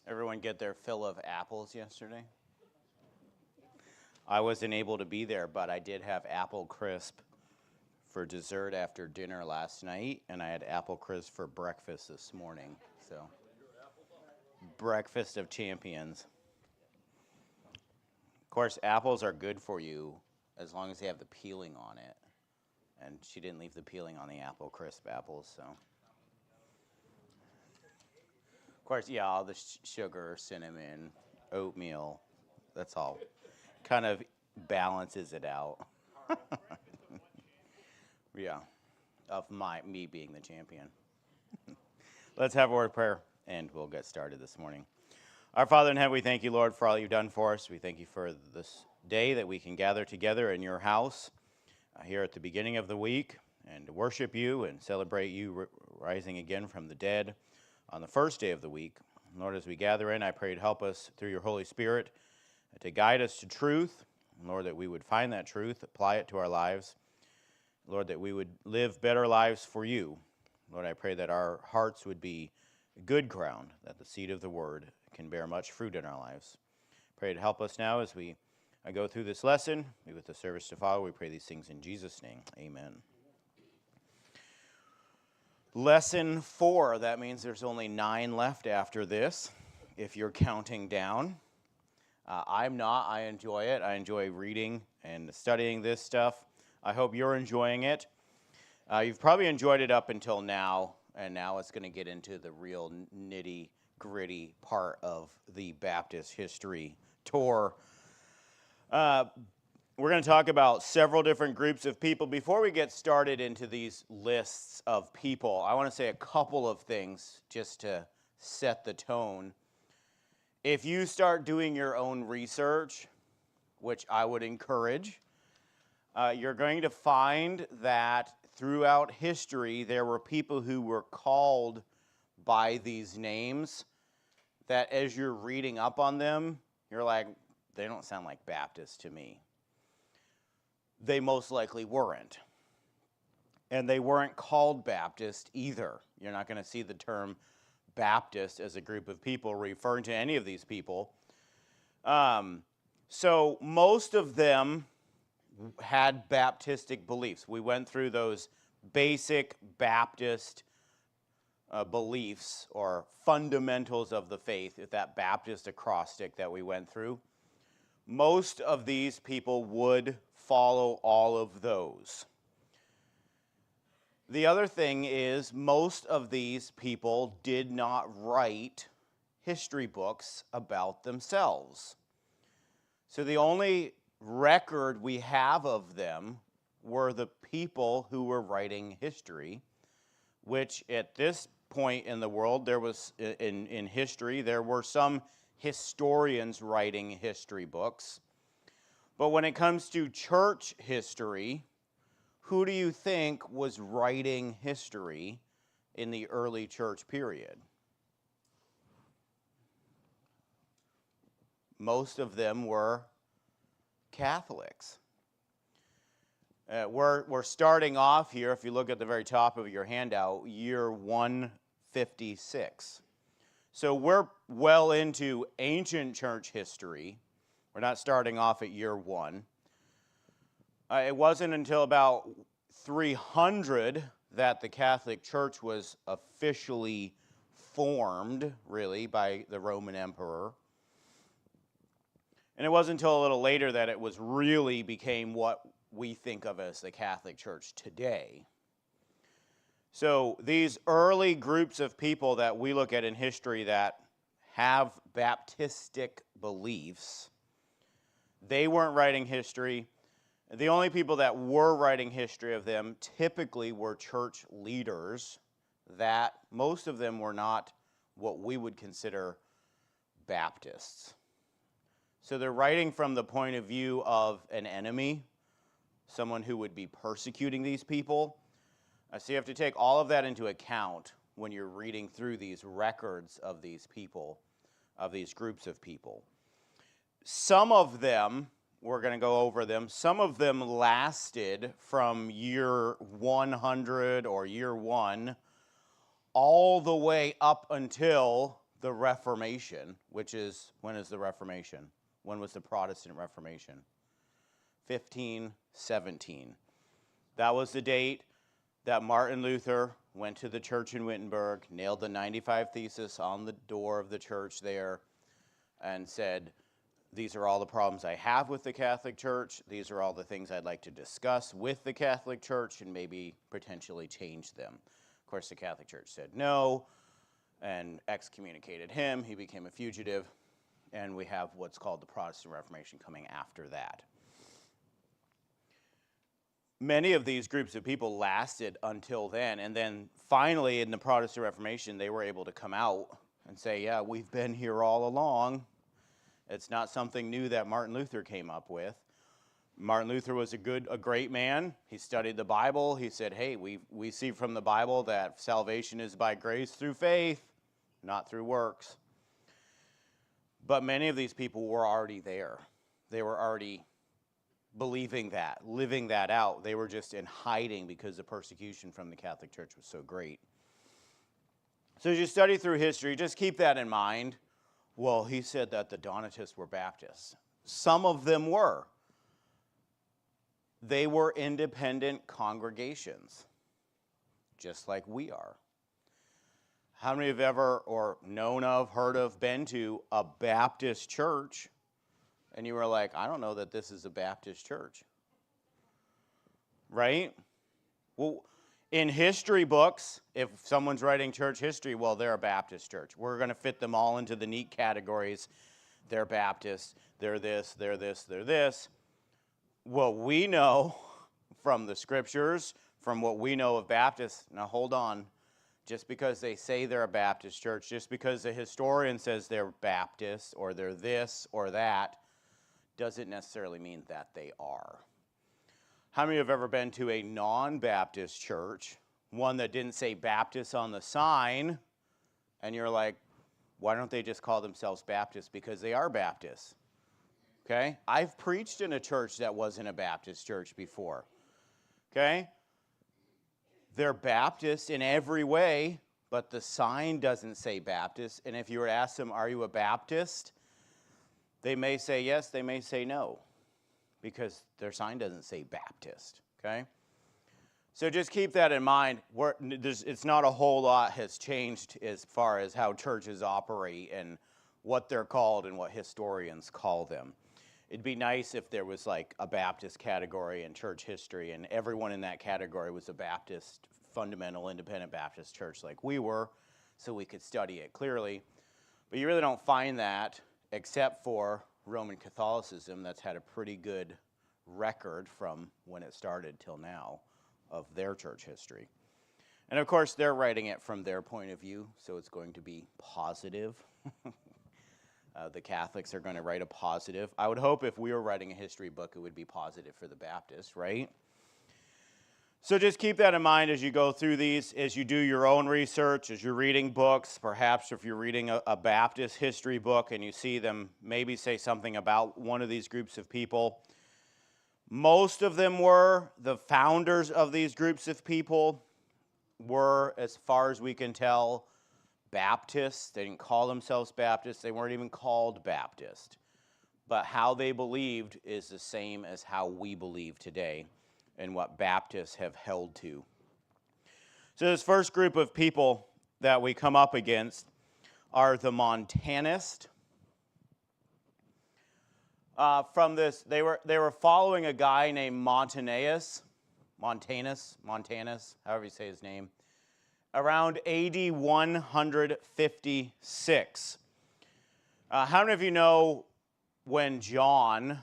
Everyone get their fill of apples yesterday? I wasn't able to be there, but I did have apple crisp for dessert after dinner last night, and I had apple crisp for breakfast this morning. So, breakfast of champions. Of course, apples are good for you as long as they have the peeling on it. And she didn't leave the peeling on the apple crisp apples, so. Of course, yeah, all the sugar, cinnamon, oatmeal, that's all. Kind of balances it out. Yeah, of me being the champion. Let's have a word of prayer, and we'll get started this morning. Our Father in heaven, we thank you, Lord, for all you've done for us. We thank you for this day that we can gather together in your house here at the beginning of the week and worship you and celebrate you rising again from the dead on the first day of the week. Lord, as we gather in, I pray to help us through your Holy Spirit to guide us to truth. Lord, that we would find that truth, apply it to our lives. Lord, that we would live better lives for you. Lord, I pray that our hearts would be good ground, that the seed of the word can bear much fruit in our lives. Pray to help us now as we go through this lesson. Be with the service to follow. We pray these things in Jesus' name. Amen. Lesson 4. That means there's only 9 left after this, if you're counting down. I'm not. I enjoy it. I enjoy reading and studying this stuff. I hope you're enjoying it. You've probably enjoyed it up until now, and now it's going to get into the real nitty-gritty part of the Baptist history tour. We're going to talk about several different groups of people. Before we get started into these lists of people, I want to say a couple of things just to set the tone. If you start doing your own research, which I would encourage, you're going to find that throughout history there were people who were called by these names that as you're reading up on them, you're like, they don't sound like Baptists to me. They most likely weren't. And they weren't called Baptist either. You're not going to see the term Baptist as a group of people referring to any of these people. So most of them had Baptistic beliefs. We went through those basic Baptist beliefs or fundamentals of the faith, that Baptist acrostic that we went through. Most of these people would follow all of those. The other thing is most of these people did not write history books about themselves. So the only record we have of them were the people who were writing history, which at this point in the world, there was in history, there were some historians writing history books. But when it comes to church history, who do you think was writing history in the early church period? Most of them were Catholics. We're starting off here, if you look at the very top of your handout, year 156. So we're well into ancient church history. We're not starting off at year 1. It wasn't until about 300 that the Catholic Church was officially formed, really, by the Roman Emperor. And it wasn't until a little later that it was really became what we think of as the Catholic Church today. So these early groups of people that we look at in history that have Baptistic beliefs, they weren't writing history. The only people that were writing history of them typically were church leaders that most of them were not what we would consider Baptists. So they're writing from the point of view of an enemy, someone who would be persecuting these people. So you have to take all of that into account when you're reading through these records of these people, of these groups of people. Some of them, we're going to go over them, some of them lasted from year 100 or year 1 all the way up until the Reformation, which is, when is the Reformation? When was the Protestant Reformation? 1517. That was the date that Martin Luther went to the church in Wittenberg, nailed the 95 Theses on the door of the church there, and said, these are all the problems I have with the Catholic Church. These are all the things I'd like to discuss with the Catholic Church and maybe potentially change them. Of course, the Catholic Church said no and excommunicated him. He became a fugitive, and we have what's called the Protestant Reformation coming after that. Many of these groups of people lasted until then, and then finally in the Protestant Reformation, they were able to come out and say, yeah, we've been here all along. It's not something new that Martin Luther came up with. Martin Luther was a great man. He studied the Bible. He said, hey, we see from the Bible that salvation is by grace through faith, not through works. But many of these people were already there. They were already believing that, living that out. They were just in hiding because the persecution from the Catholic Church was so great. So as you study through history, just keep that in mind. Well, he said that the Donatists were Baptists. Some of them were. They were independent congregations, just like we are. How many have ever, or known of, heard of, been to a Baptist church, and you were like, I don't know that this is a Baptist church? Right? Well, in history books, if someone's writing church history, well, they're a Baptist church. We're going to fit them all into the neat categories. They're Baptist, they're this, they're this, they're this. Well, we know from the scriptures, from what we know of Baptists, now hold on, just because they say they're a Baptist church, just because the historian says they're Baptist or they're this or that, doesn't necessarily mean that they are. How many have ever been to a non-Baptist church, one that didn't say Baptist on the sign, and you're like, why don't they just call themselves Baptists? Because they are Baptists. Okay? I've preached in a church that wasn't a Baptist church before. Okay? They're Baptist in every way, but the sign doesn't say Baptist. And if you were to ask them, are you a Baptist? They may say yes, they may say no, because their sign doesn't say Baptist, okay? So just keep that in mind. It's not a whole lot has changed as far as how churches operate and what they're called and what historians call them. It'd be nice if there was like a Baptist category in church history and everyone in that category was a Baptist, fundamental, independent Baptist church like we were, so we could study it clearly. But you really don't find that except for Roman Catholicism, that's had a pretty good record from when it started till now of their church history. And of course, they're writing it from their point of view, so it's going to be positive. The Catholics are going to write a positive. I would hope if we were writing a history book, it would be positive for the Baptists, right? So just keep that in mind as you go through these, as you do your own research, as you're reading books, perhaps if you're reading a Baptist history book and you see them maybe say something about one of these groups of people. Most of them were, the founders of these groups of people were, as far as we can tell, Baptists. They didn't call themselves Baptists. They weren't even called Baptist. But how they believed is the same as how we believe today and what Baptists have held to. So this first group of people that we come up against are the Montanists. From this, they were following a guy named Montanus, however you say his name, around AD 156. How many of you know when John,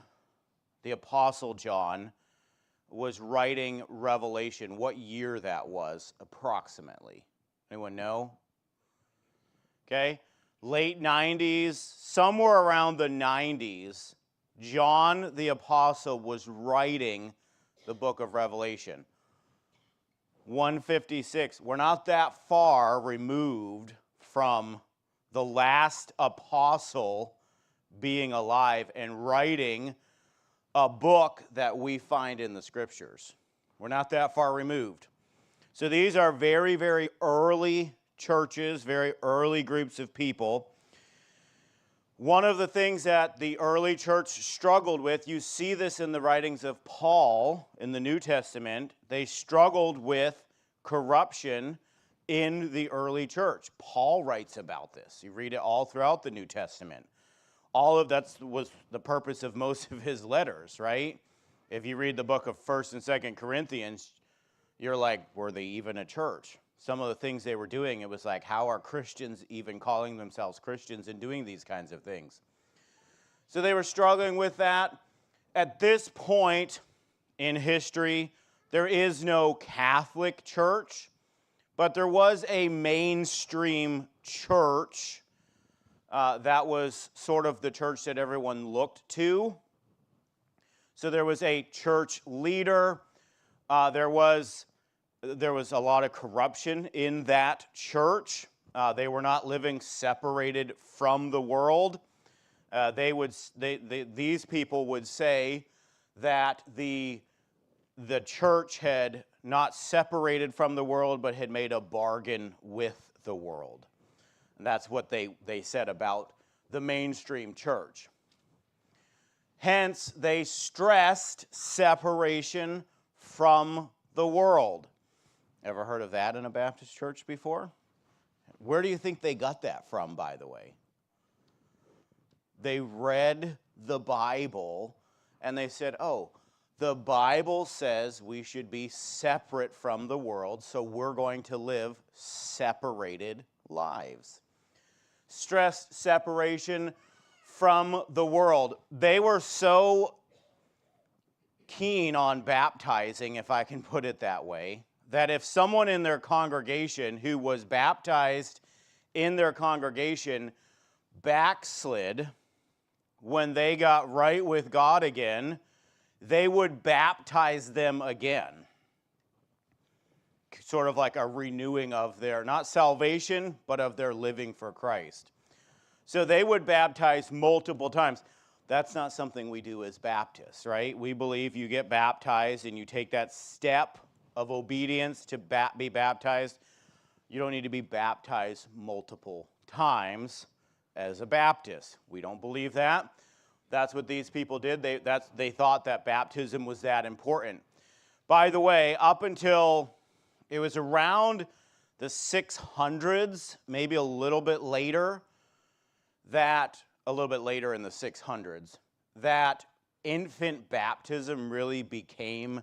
the Apostle John, was writing Revelation, what year that was approximately? Anyone know? Okay, late 90s, somewhere around the 90s, John the Apostle was writing the book of Revelation. 156. We're not that far removed from the last apostle being alive and writing a book that we find in the scriptures. We're not that far removed. So these are very, very early churches, very early groups of people. One of the things that the early church struggled with, you see this in the writings of Paul in the New Testament, they struggled with corruption in the early church. Paul writes about this. You read it all throughout the New Testament. All of that was the purpose of most of his letters, right? If you read the book of 1st and 2nd Corinthians, you're like, were they even a church? Some of the things they were doing, it was like, how are Christians even calling themselves Christians and doing these kinds of things? So they were struggling with that. At this point in history, there is no Catholic church, but there was a mainstream church that was sort of the church that everyone looked to. So there was a church leader. There was a lot of corruption in that church. They were not living separated from the world. These people would say that the church had not separated from the world, but had made a bargain with the world. And that's what they said about the mainstream church. Hence, they stressed separation from the world. Ever heard of that in a Baptist church before? Where do you think they got that from, by the way? They read the Bible and they said, oh, the Bible says we should be separate from the world, so we're going to live separated lives. Stressed separation from the world. They were so keen on baptizing, if I can put it that way, that if someone in their congregation who was baptized in their congregation backslid when they got right with God again, they would baptize them again. Sort of like a renewing of their, not salvation, but of their living for Christ. So they would baptize multiple times. That's not something we do as Baptists, right? We believe you get baptized and you take that step of obedience to be baptized. You don't need to be baptized multiple times as a Baptist. We don't believe that. That's what these people did. They thought that baptism was that important. By the way, up until it was around the 600s, maybe a little bit later in the 600s, that infant baptism really became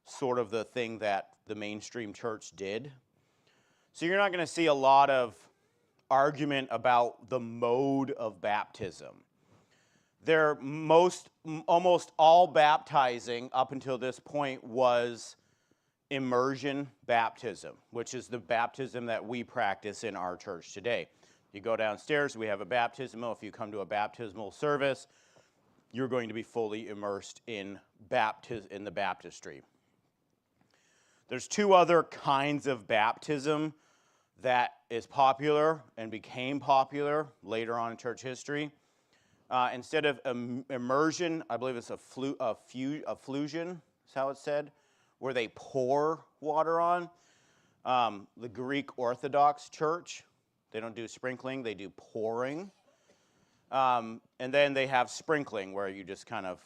sort of the thing that the mainstream church did. So you're not going to see a lot of argument about the mode of baptism. Almost all baptizing up until this point was immersion baptism, which is the baptism that we practice in our church today. You go downstairs, we have a baptismal. If you come to a baptismal service, you're going to be fully immersed in the baptistry. There's two other kinds of baptism that is popular and became popular later on in church history. Instead of immersion, I believe it's effusion, is how it's said, where they pour water on. The Greek Orthodox Church, they don't do sprinkling, they do pouring. And then they have sprinkling, where you just kind of,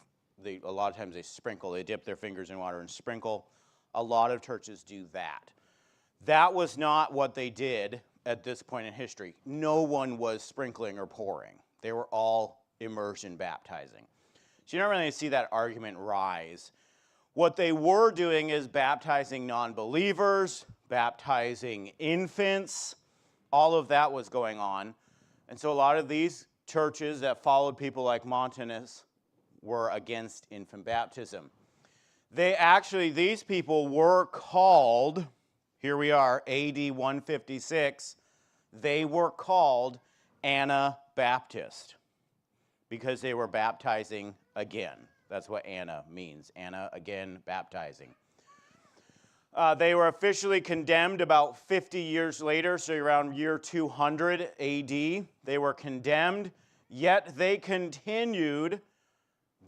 a lot of times they sprinkle, they dip their fingers in water and sprinkle. A lot of churches do that. That was not what they did at this point in history. No one was sprinkling or pouring. They were all immersion baptizing. So you don't really see that argument rise. What they were doing is baptizing non-believers, baptizing infants. All of that was going on. And so a lot of these churches that followed people like Montanus were against infant baptism. These people were called, here we are, AD 156, they were called Anabaptist because they were baptizing again. That's what Anna means. Anna, again, baptizing. They were officially condemned about 50 years later, so around year 200 AD. They were condemned, yet they continued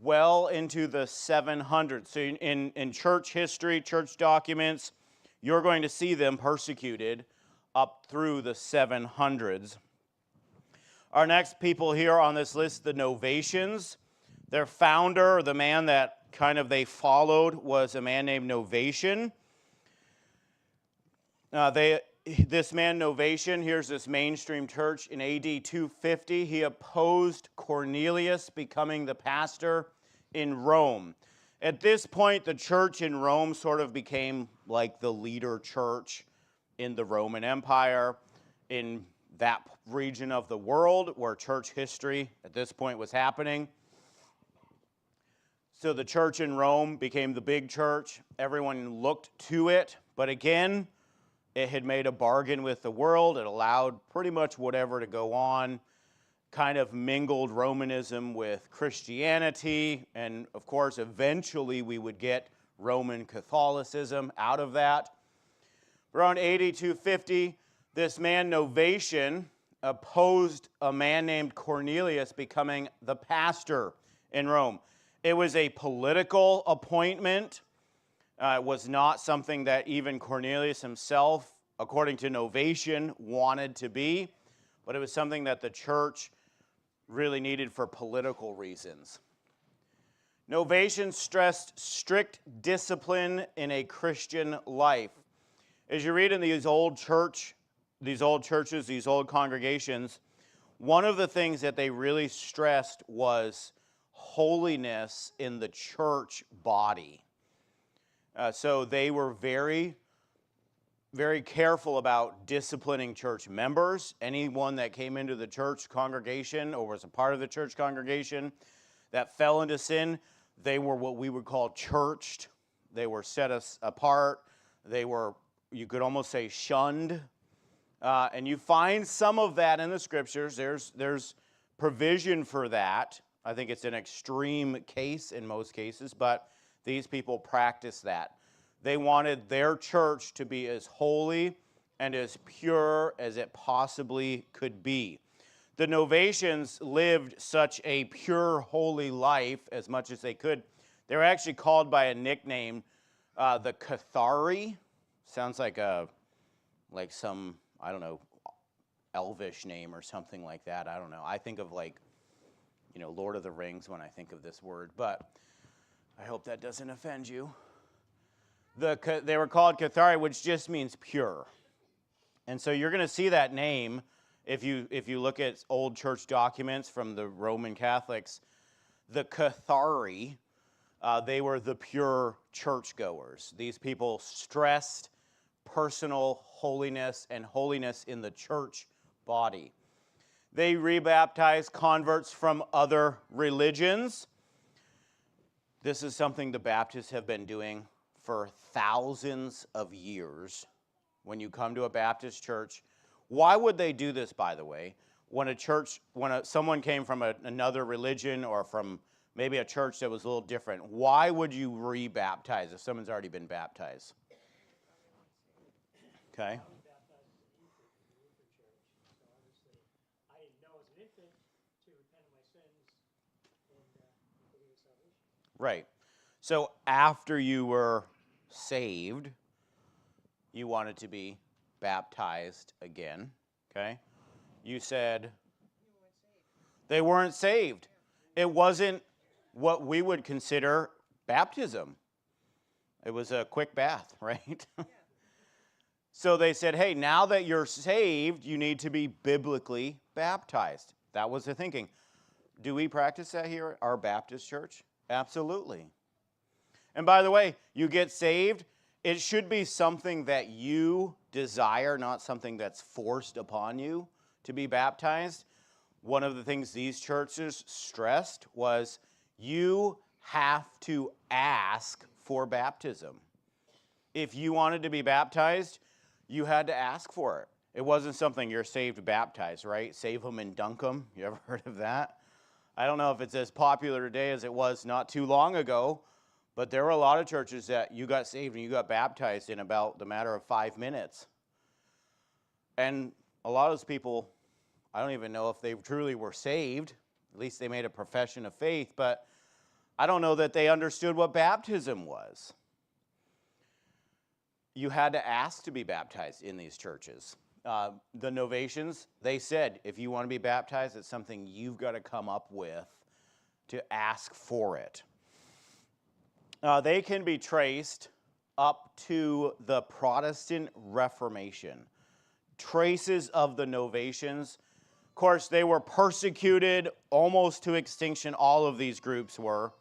well into the 700s. So in church history, church documents, you're going to see them persecuted up through the 700s. Our next people here on this list, the Novatians. Their founder, the man that kind of they followed, was a man named Novatian. This man, Novatian, here's this mainstream church in AD 250. He opposed Cornelius becoming the pastor in Rome. At this point, the church in Rome sort of became like the leader church in the Roman Empire, in that region of the world where church history at this point was happening. So the church in Rome became the big church. Everyone looked to it, but again, it had made a bargain with the world. It allowed pretty much whatever to go on, kind of mingled Romanism with Christianity, and of course, eventually we would get Roman Catholicism out of that. Around AD 250, this man Novatian opposed a man named Cornelius becoming the pastor in Rome. It was a political appointment. It was not something that even Cornelius himself, according to Novatian, wanted to be, but it was something that the church really needed for political reasons. Novatian stressed strict discipline in a Christian life. As you read in these old churches, these old congregations, one of the things that they really stressed was holiness in the church body. So they were very, very careful about disciplining church members. Anyone that came into the church congregation or was a part of the church congregation that fell into sin, they were what we would call churched. They were set apart. They were, you could almost say, shunned. And you find some of that in the scriptures. There's provision for that. I think it's an extreme case in most cases, but these people practiced that. They wanted their church to be as holy and as pure as it possibly could be. The Novatians lived such a pure, holy life as much as they could. They were actually called by a nickname, the Cathari. Sounds like some, I don't know, elvish name or something like that. I don't know. I think of Lord of the Rings when I think of this word, but I hope that doesn't offend you. They were called Cathari, which just means pure. And so you're going to see that name if you look at old church documents from the Roman Catholics. The Cathari, they were the pure churchgoers. These people stressed personal holiness and holiness in the church body. They rebaptized converts from other religions. This is something the Baptists have been doing for thousands of years. When you come to a Baptist church, why would they do this, by the way? When someone came from another religion or from maybe a church that was a little different, why would you rebaptize if someone's already been baptized? Okay. Right. So after you were saved, you wanted to be baptized again. Okay? You said they weren't saved. It wasn't what we would consider baptism. It was a quick bath, right? So they said, hey, now that you're saved, you need to be biblically baptized. That was the thinking. Do we practice that here at our Baptist church? Absolutely. And by the way, you get saved, it should be something that you desire, not something that's forced upon you to be baptized. One of the things these churches stressed was you have to ask for baptism. If you wanted to be baptized, you had to ask for it. It wasn't something you're saved, baptized, right? Save them and dunk them. You ever heard of that? I don't know if it's as popular today as it was not too long ago, but there were a lot of churches that you got saved and you got baptized in about the matter of 5 minutes. And a lot of those people, I don't even know if they truly were saved. At least they made a profession of faith, but I don't know that they understood what baptism was. You had to ask to be baptized in these churches. the Novatians, they said, if you want to be baptized, it's something you've got to come up with to ask for it. They can be traced up to the Protestant Reformation. Traces of the Novatians. Of course, they were persecuted almost to extinction. All of these groups were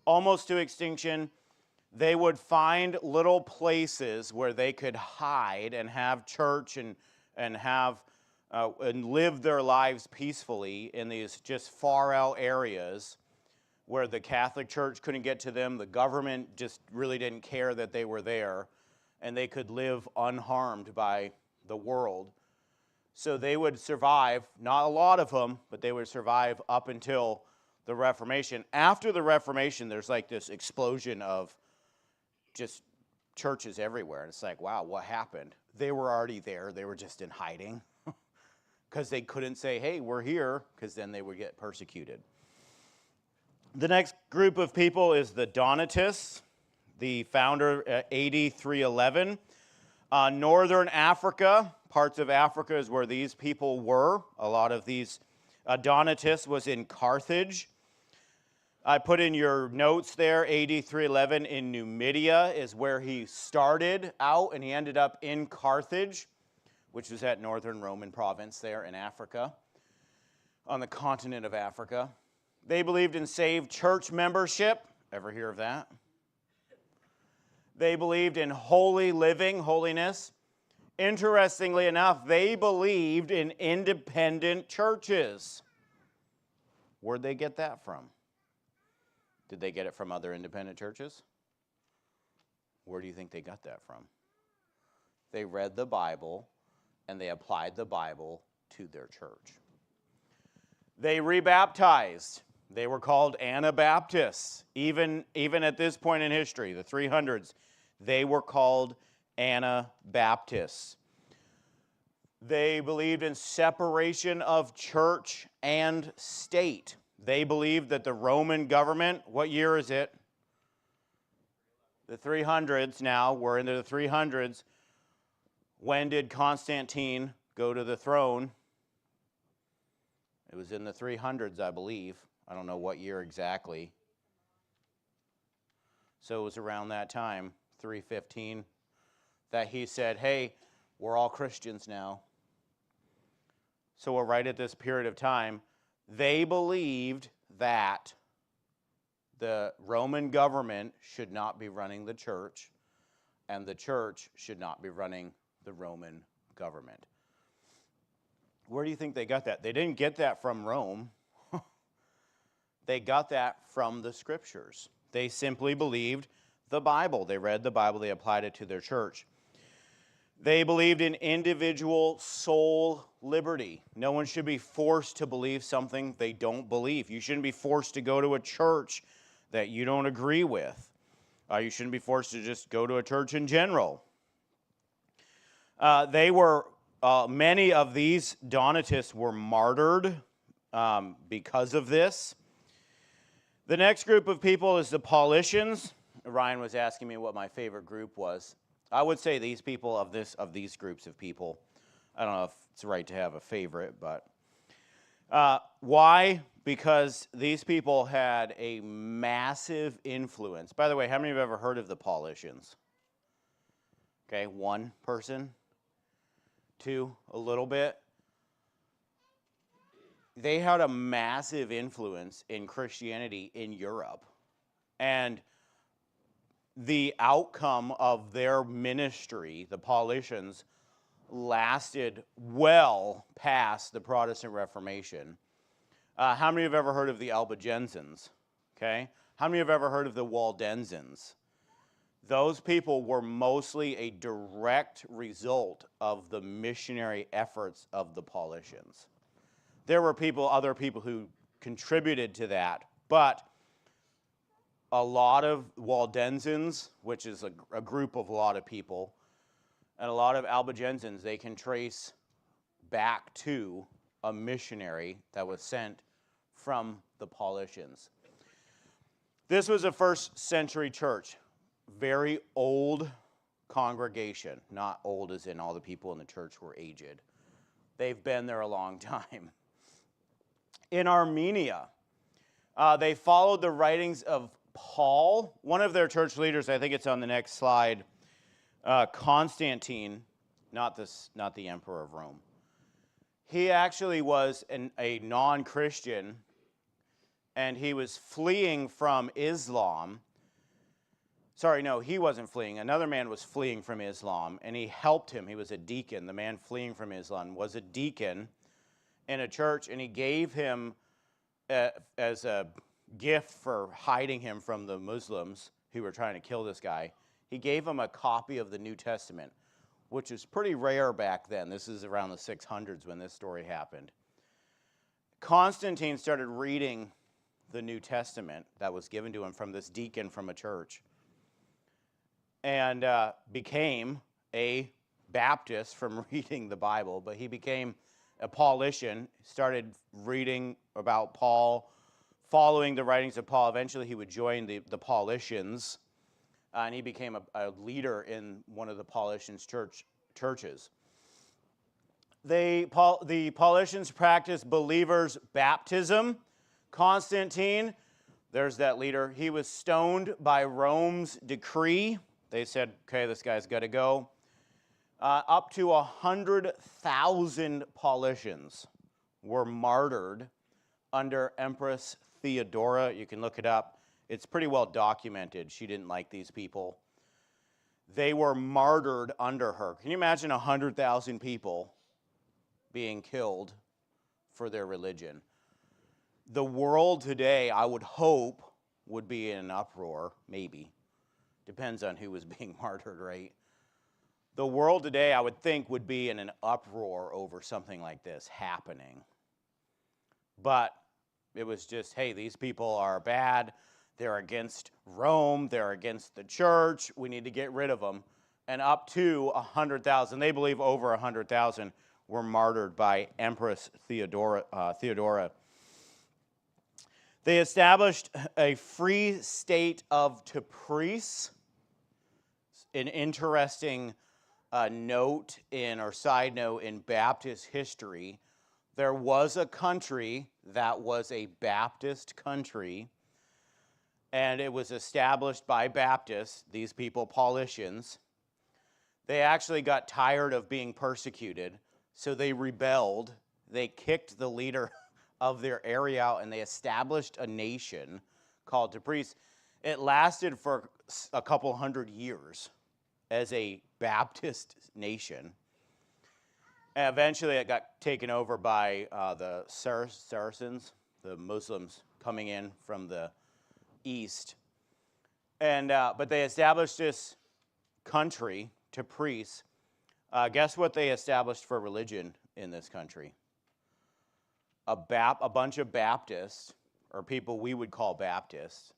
almost to extinction. They would find little places where they could hide and have church and live their lives peacefully in these just far out areas where the Catholic Church couldn't get to them. The government just really didn't care that they were there, and they could live unharmed by the world. So they would survive, not a lot of them, but they would survive up until the Reformation. After the Reformation, there's like this explosion of just churches everywhere. And it's like, wow, what happened? They were already there. They were just in hiding because they couldn't say, hey, we're here, because then they would get persecuted. The next group of people is the Donatists, the founder AD 311. Northern Africa, parts of Africa is where these people were. A lot of these Donatists was in Carthage. I put in your notes there, AD 311 in Numidia is where he started out, and he ended up in Carthage, which was at northern Roman province there in Africa, on the continent of Africa. They believed in saved church membership. Ever hear of that? They believed in holy living, holiness. Interestingly enough, they believed in independent churches. Where'd they get that from? Did they get it from other independent churches? Where do you think they got that from? They read the Bible and they applied the Bible to their church. They rebaptized. They were called Anabaptists. Even at this point in history, the 300s, they were called Anabaptists. They believed in separation of church and state. They believed that the Roman government, what year is it? The 300s now, we're into the 300s. When did Constantine go to the throne? It was in the 300s, I believe. I don't know what year exactly. So it was around that time, 315, that he said, hey, we're all Christians now. So we're right at this period of time. They believed that the Roman government should not be running the church, and the church should not be running the Roman government. Where do you think they got that? They didn't get that from Rome. They got that from the scriptures. They simply believed the Bible. They read the Bible. They applied it to their church. They believed in individual soul liberty. No one should be forced to believe something they don't believe. You shouldn't be forced to go to a church that you don't agree with. You shouldn't be forced to just go to a church in general. Many of these Donatists were martyred because of this. The next group of people is the Paulicians. Ryan was asking me what my favorite group was. I would say these people of these groups of people. I don't know if it's right to have a favorite, but why? Because these people had a massive influence. By the way, how many have ever heard of the Paulicians? Okay, one person, two, a little bit. They had a massive influence in Christianity in Europe. And the outcome of their ministry, the Paulicians, lasted well past the Protestant Reformation. How many have ever heard of the Albigensians? Okay. How many have ever heard of the Waldensians? Those people were mostly a direct result of the missionary efforts of the Paulicians. There were other people who contributed to that, but a lot of Waldensians, which is a group of a lot of people, and a lot of Albigensians, they can trace back to a missionary that was sent from the Paulicians. This was a first century church, very old congregation, not old as in all the people in the church were aged. They've been there a long time. In Armenia, they followed the writings of Paul. One of their church leaders, I think it's on the next slide, Constantine, not the emperor of Rome. He actually was a non-Christian, and he was fleeing from Islam. Sorry, no, he wasn't fleeing. Another man was fleeing from Islam, and he helped him. He was a deacon. The man fleeing from Islam was a deacon in a church, and he gave him, as a gift for hiding him from the Muslims who were trying to kill this guy, he gave him a copy of the New Testament, which was pretty rare back then. This is around the 600s when this story happened. Constantine started reading the New Testament that was given to him from this deacon from a church, and became a Baptist from reading the Bible, but he became a Paulician, started reading about Paul, following the writings of Paul. Eventually he would join the Paulicians, and he became a leader in one of the Paulicians' churches. The Paulicians practiced believers' baptism. Constantine, there's that leader, he was stoned by Rome's decree. They said, okay, this guy's got to go. Up to 100,000 Paulicians were martyred under Empress Theodora. You can look it up. It's pretty well documented. She didn't like these people. They were martyred under her. Can you imagine 100,000 people being killed for their religion? The world today, I would hope, would be in an uproar, maybe. Depends on who was being martyred, right? The world today, I would think, would be in an uproar over something like this happening. But it was just, hey, these people are bad. They're against Rome. They're against the church. We need to get rid of them. And up to 100,000, they believe over 100,000, were martyred by Empress Theodora. They established a free state of Tepris. An interesting side note in Baptist history. There was a country that was a Baptist country, and it was established by Baptists, these people, Paulicians. They actually got tired of being persecuted, so they rebelled. They kicked the leader of their area out, and they established a nation called Tepris. It lasted for a couple hundred years as a Baptist nation. And eventually it got taken over by the Saracens, the Muslims coming in from the east. And but they established this country, Tepris. Guess what they established for religion in this country? A bunch of Baptists, or people we would call Baptists,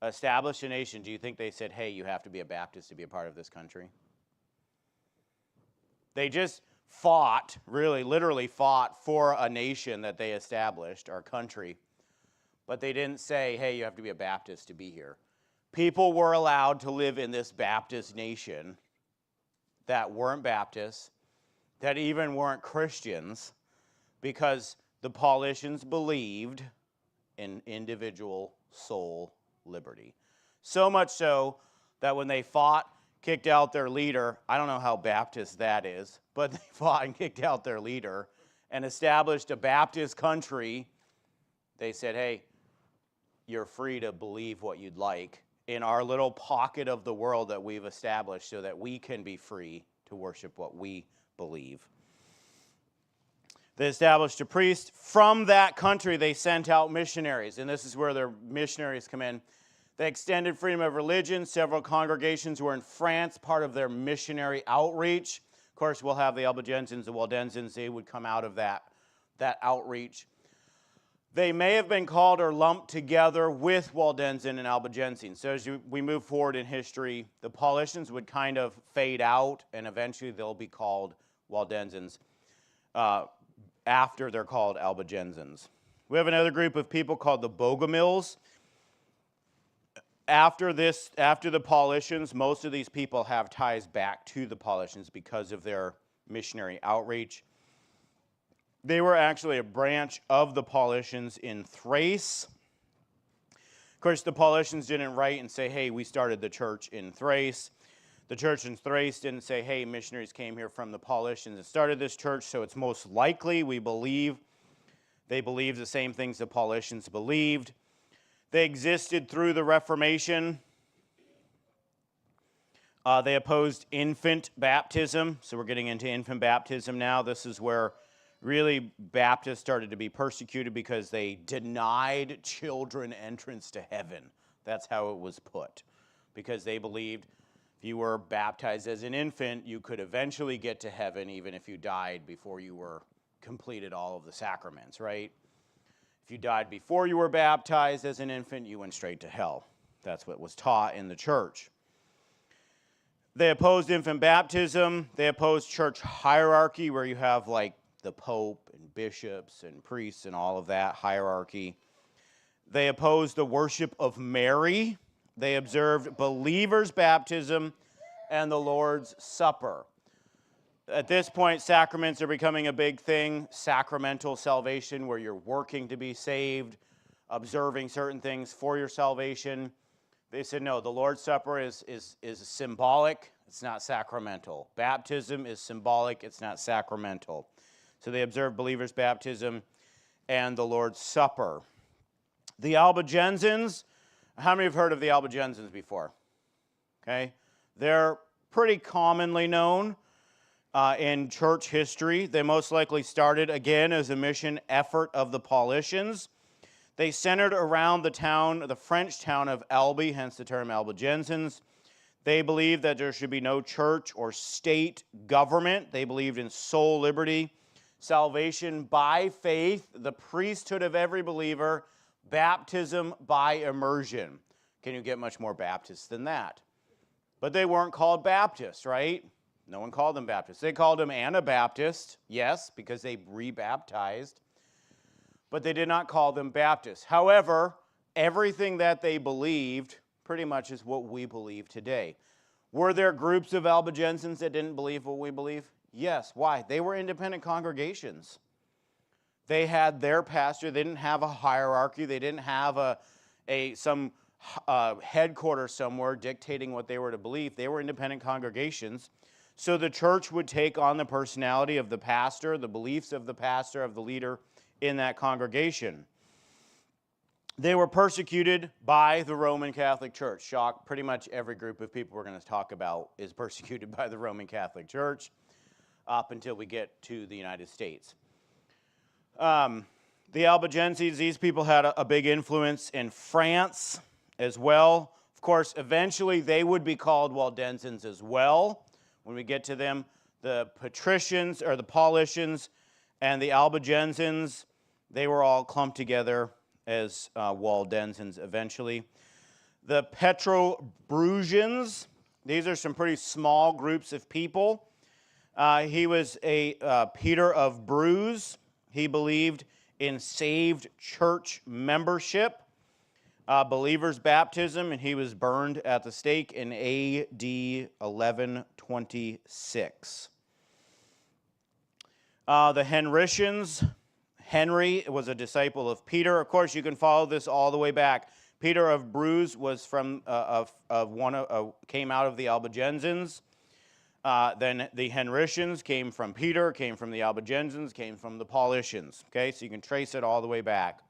established a nation. Do you think they said, hey, you have to be a Baptist to be a part of this country? They just fought, really, literally fought for a nation that they established, our country. But they didn't say, hey, you have to be a Baptist to be here. People were allowed to live in this Baptist nation that weren't Baptists, that even weren't Christians, because the Paulicians believed in individual soul liberty. So much so that when they fought, kicked out their leader, I don't know how Baptist that is, but they fought and kicked out their leader and established a Baptist country. They said, hey, you're free to believe what you'd like in our little pocket of the world that we've established so that we can be free to worship what we believe. They established a priest. From that country, they sent out missionaries, and this is where their missionaries come in. They extended freedom of religion. Several congregations were in France, part of their missionary outreach. Of course, we'll have the Albigensians, the Waldensians. They would come out of that outreach. They may have been called or lumped together with Waldensian and Albigensian. So as we move forward in history, the Paulicians would kind of fade out, and eventually they'll be called Waldensians after they're called Albigensians. We have another group of people called the Bogomils. after the Paulicians, most of these people have ties back to the Paulicians because of their missionary outreach. They were actually a branch of the Paulicians in Thrace. Of course, the Paulicians didn't write and say, hey, we started the church in Thrace. The church in Thrace didn't say, hey, missionaries came here from the Paulicians and started this church, so it's most likely, we believe, they believed the same things the Paulicians believed. They existed through the Reformation. They opposed infant baptism, so we're getting into infant baptism now. This is where really Baptists started to be persecuted because they denied children entrance to heaven. That's how it was put, because they believed if you were baptized as an infant, you could eventually get to heaven even if you died before you were completed all of the sacraments, right? If you died before you were baptized as an infant, you went straight to hell. That's what was taught in the church. They opposed infant baptism. They opposed church hierarchy, where you have like the Pope and bishops and priests and all of that hierarchy. They opposed the worship of Mary. They observed believers' baptism and the Lord's Supper. At this point, sacraments are becoming a big thing. Sacramental salvation, where you're working to be saved, observing certain things for your salvation. They said, no, the Lord's Supper is symbolic. It's not sacramental. Baptism is symbolic. It's not sacramental. So they observed believers' baptism and the Lord's Supper. The Albigensians, how many have heard of the Albigensians before? Okay, they're pretty commonly known in church history. They most likely started, again, as a mission effort of the Paulicians. They centered around the French town of Albi, hence the term Albigensians. They believed that there should be no church or state government. They believed in soul liberty, salvation by faith, the priesthood of every believer, baptism by immersion. Can you get much more Baptist than that? But they weren't called Baptists, right? No one called them Baptists. They called them Anabaptist, yes, because they rebaptized. But they did not call them Baptists. However, everything that they believed pretty much is what we believe today. Were there groups of Albigensians that didn't believe what we believe? Yes. Why? They were independent congregations. They had their pastor. They didn't have a hierarchy. They didn't have some headquarters somewhere dictating what they were to believe. They were independent congregations. So the church would take on the personality of the pastor, the beliefs of the pastor, of the leader in that congregation. They were persecuted by the Roman Catholic Church. Shock, pretty much every group of people we're going to talk about is persecuted by the Roman Catholic Church up until we get to the United States. The Albigenses, these people had a big influence in France as well. Of course, eventually they would be called Waldensians as well. When we get to them, the patricians, or the Paulicians, and the Albigensians, they were all clumped together as Waldensians eventually. The Petrobrusians, these are some pretty small groups of people. He was a Peter of Bruges. He believed in saved church membership, believers' baptism, and he was burned at the stake in AD 1126. The Henricians, Henry was a disciple of Peter. Of course, you can follow this all the way back. Peter of Bruges was came out of the Albigensians. Then the Henricians came from Peter, came from the Albigensians, came from the Paulicians. Okay, so you can trace it all the way back.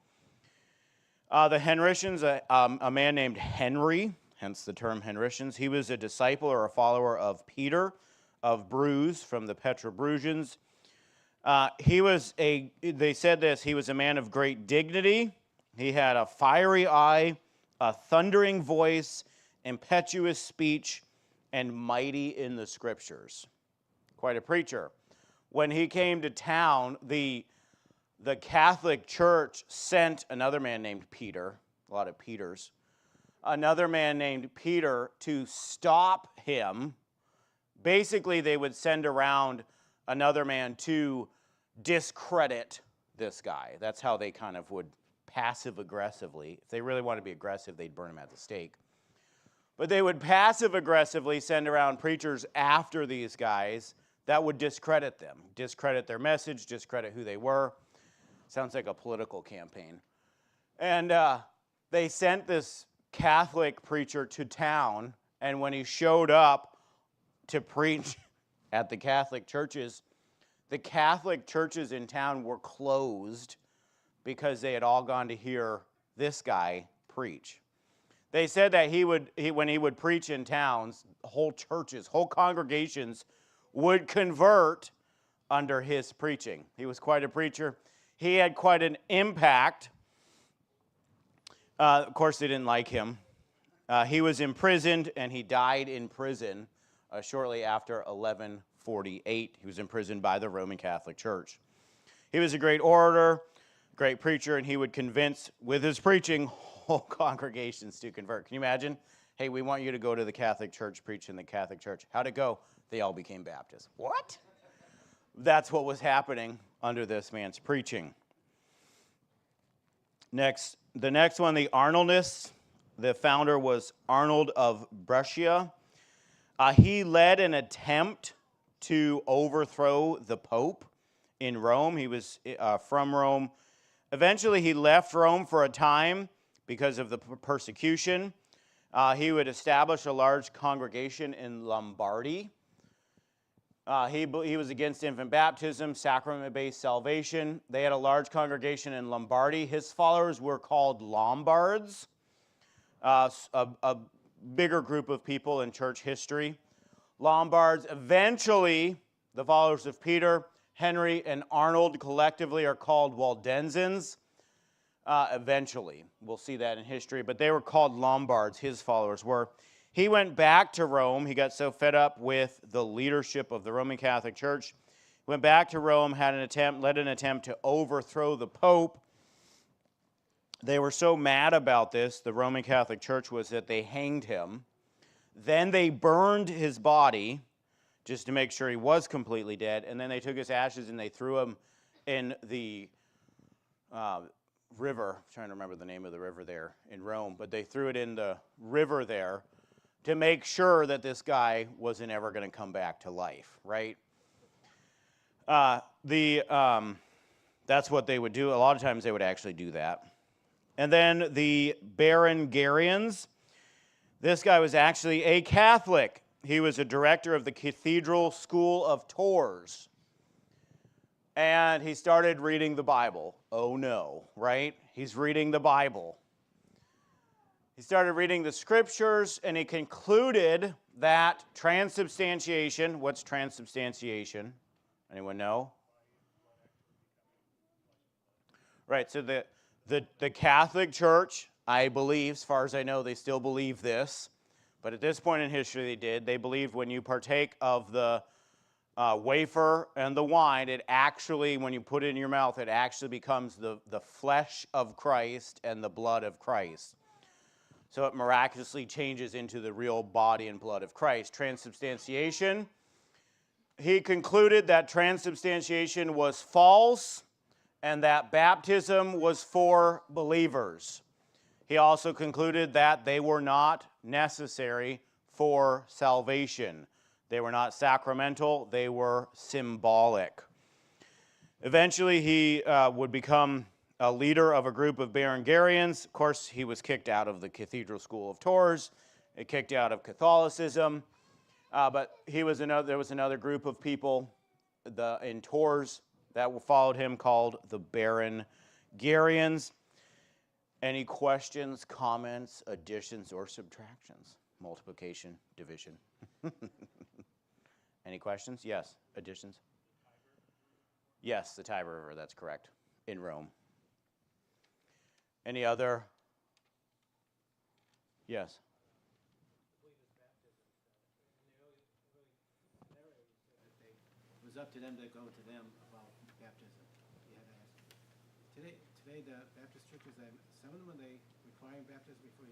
The Henricians, a man named Henry, hence the term Henricians, he was a disciple or a follower of Peter of Bruges from the Petrobrusians. They said this, he was a man of great dignity. He had a fiery eye, a thundering voice, impetuous speech, and mighty in the scriptures. Quite a preacher. When he came to town, the Catholic Church sent another man named Peter, a lot of Peters, another man named Peter to stop him. Basically, they would send around another man to discredit this guy. That's how they kind of would passive-aggressively. If they really wanted to be aggressive, they'd burn him at the stake. But they would passive-aggressively send around preachers after these guys that would discredit them, discredit their message, discredit who they were. Sounds like a political campaign. And they sent this Catholic preacher to town, and when he showed up to preach at the Catholic churches in town were closed because they had all gone to hear this guy preach. They said that when he would preach in towns, whole churches, whole congregations would convert under his preaching. He was quite a preacher. He had quite an impact. Of course, they didn't like him. He was imprisoned, and he died in prison shortly after 1148. He was imprisoned by the Roman Catholic Church. He was a great orator, great preacher, and he would convince, with his preaching, whole congregations to convert. Can you imagine? Hey, we want you to go to the Catholic Church, preach in the Catholic Church. How'd it go? They all became Baptists. What? That's what was happening under this man's preaching. The next one, the Arnoldists. The founder was Arnold of Brescia. He led an attempt to overthrow the Pope in Rome. He was from Rome. Eventually, he left Rome for a time because of the persecution. He would establish a large congregation in Lombardy. He was against infant baptism, sacrament-based salvation. They had a large congregation in Lombardy. His followers were called Lombards, a bigger group of people in church history. Lombards. Eventually, the followers of Peter, Henry, and Arnold collectively are called Waldensians. Eventually. We'll see that in history. But they were called Lombards, his followers were. He went back to Rome. He got so fed up with the leadership of the Roman Catholic Church. Went back to Rome, led an attempt to overthrow the Pope. They were so mad about this, the Roman Catholic Church, was that they hanged him. Then they burned his body just to make sure he was completely dead. And then they took his ashes and they threw him in the river. I'm trying to remember the name of the river there in Rome. But they threw it in the river there to make sure that this guy wasn't ever going to come back to life, right? That's what they would do. A lot of times they would actually do that. And then the Berengarians. This guy was actually a Catholic. He was a director of the Cathedral School of Tours. And he started reading the Bible. Oh no, right? He's reading the Bible. He started reading the scriptures, and he concluded that transubstantiation, what's transubstantiation? Anyone know? Right, so the Catholic Church, I believe, as far as I know, they still believe this. But at this point in history, they did. They believed when you partake of the wafer and the wine, it actually, when you put it in your mouth, it actually becomes the flesh of Christ and the blood of Christ. So it miraculously changes into the real body and blood of Christ. Transubstantiation, he concluded that transubstantiation was false and that baptism was for believers. He also concluded that they were not necessary for salvation. They were not sacramental, they were symbolic. Eventually, he would become a leader of a group of Berengarians. Of course, he was kicked out of the Cathedral School of Tours, kicked out of Catholicism. But there was another group of people in Tours that followed him called the Berengarians. Any questions, comments, additions, or subtractions? Multiplication, division. Any questions? Yes. Additions? Yes, the Tiber River, that's correct, in Rome. Any other? Yes. It was up to them to go to them about baptism. Today the Baptist churches, some of them, are they requiring baptism before you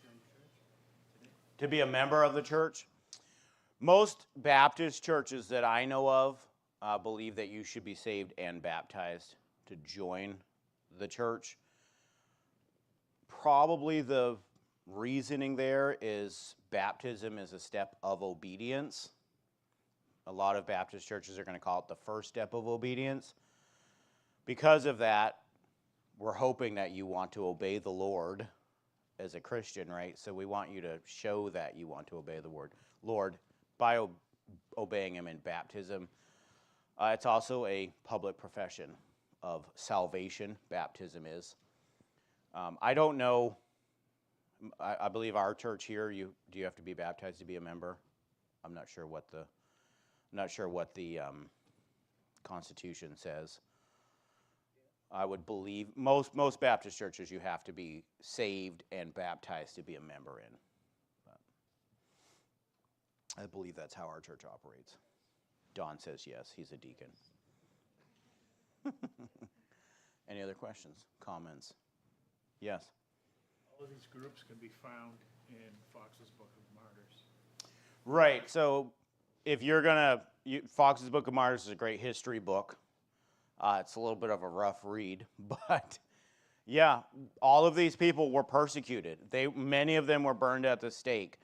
join the church? Today? To be a member of the church? Most Baptist churches that I know of believe that you should be saved and baptized to join the church. Probably the reasoning there is baptism is a step of obedience. A lot of Baptist churches are going to call it the first step of obedience. Because of that, we're hoping that you want to obey the Lord as a Christian, right? So we want you to show that you want to obey the Lord by obeying him in baptism. It's also a public profession of salvation, baptism is. I don't know, I believe our church here, do you have to be baptized to be a member? I'm not sure what the Constitution says. I would believe most Baptist churches you have to be saved and baptized to be a member in. But I believe that's how our church operates. Don says yes, he's a deacon. Any other questions, comments? Yes? All of these groups can be found in Fox's Book of Martyrs. Right, so if you're Fox's Book of Martyrs is a great history book. It's a little bit of a rough read, but yeah, all of these people were persecuted. Many of them were burned at the stake.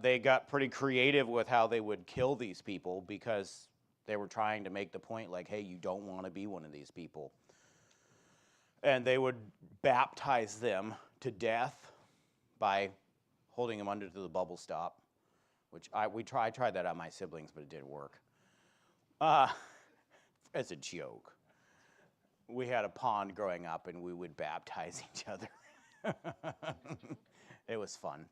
They got pretty creative with how they would kill these people because they were trying to make the point like, hey, you don't want to be one of these people. And they would baptize them to death by holding them under to the bubble stop, which I tried that on my siblings, but it didn't work. As a joke. We had a pond growing up and we would baptize each other. It was fun.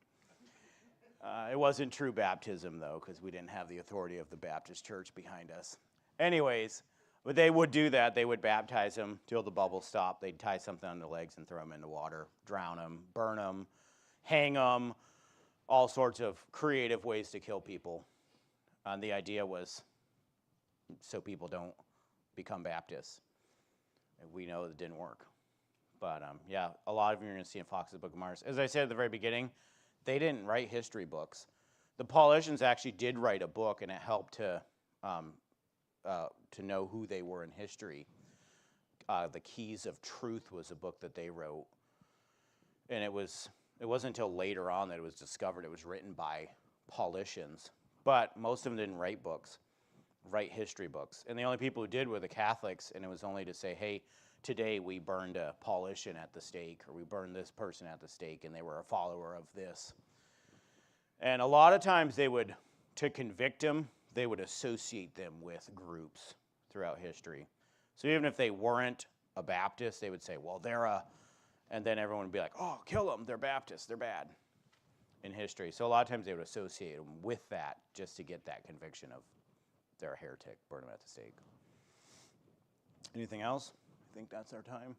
It wasn't true baptism though, because we didn't have the authority of the Baptist church behind us. Anyways, but they would do that. They would baptize them till the bubbles stopped. They'd tie something on their legs and throw them in the water, drown them, burn them, hang them, all sorts of creative ways to kill people. And the idea was so people don't become Baptists. And we know it didn't work. But yeah, a lot of you are going to see in Fox's Book of Martyrs. As I said at the very beginning, they didn't write history books. The Paulicians actually did write a book, and it helped to know who they were in history. The Keys of Truth was a book that they wrote. And it wasn't until later on that it was discovered it was written by Paulicians. But most of them didn't write history books. And the only people who did were the Catholics, and it was only to say, hey, today we burned a Paulician at the stake, or we burned this person at the stake, and they were a follower of this. And a lot of times to convict them, they would associate them with groups throughout history. So even if they weren't a Baptist, they would say, well, and then everyone would be like, oh, kill them, they're Baptists, they're bad in history. So a lot of times they would associate them with that just to get that conviction of they're a heretic, burn them at the stake. Anything else? I think that's our time.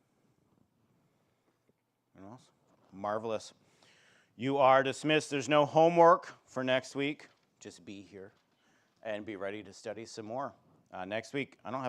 Anything else? Marvelous. You are dismissed. There's no homework for next week. Just be here and be ready to study some more. Next week, I don't have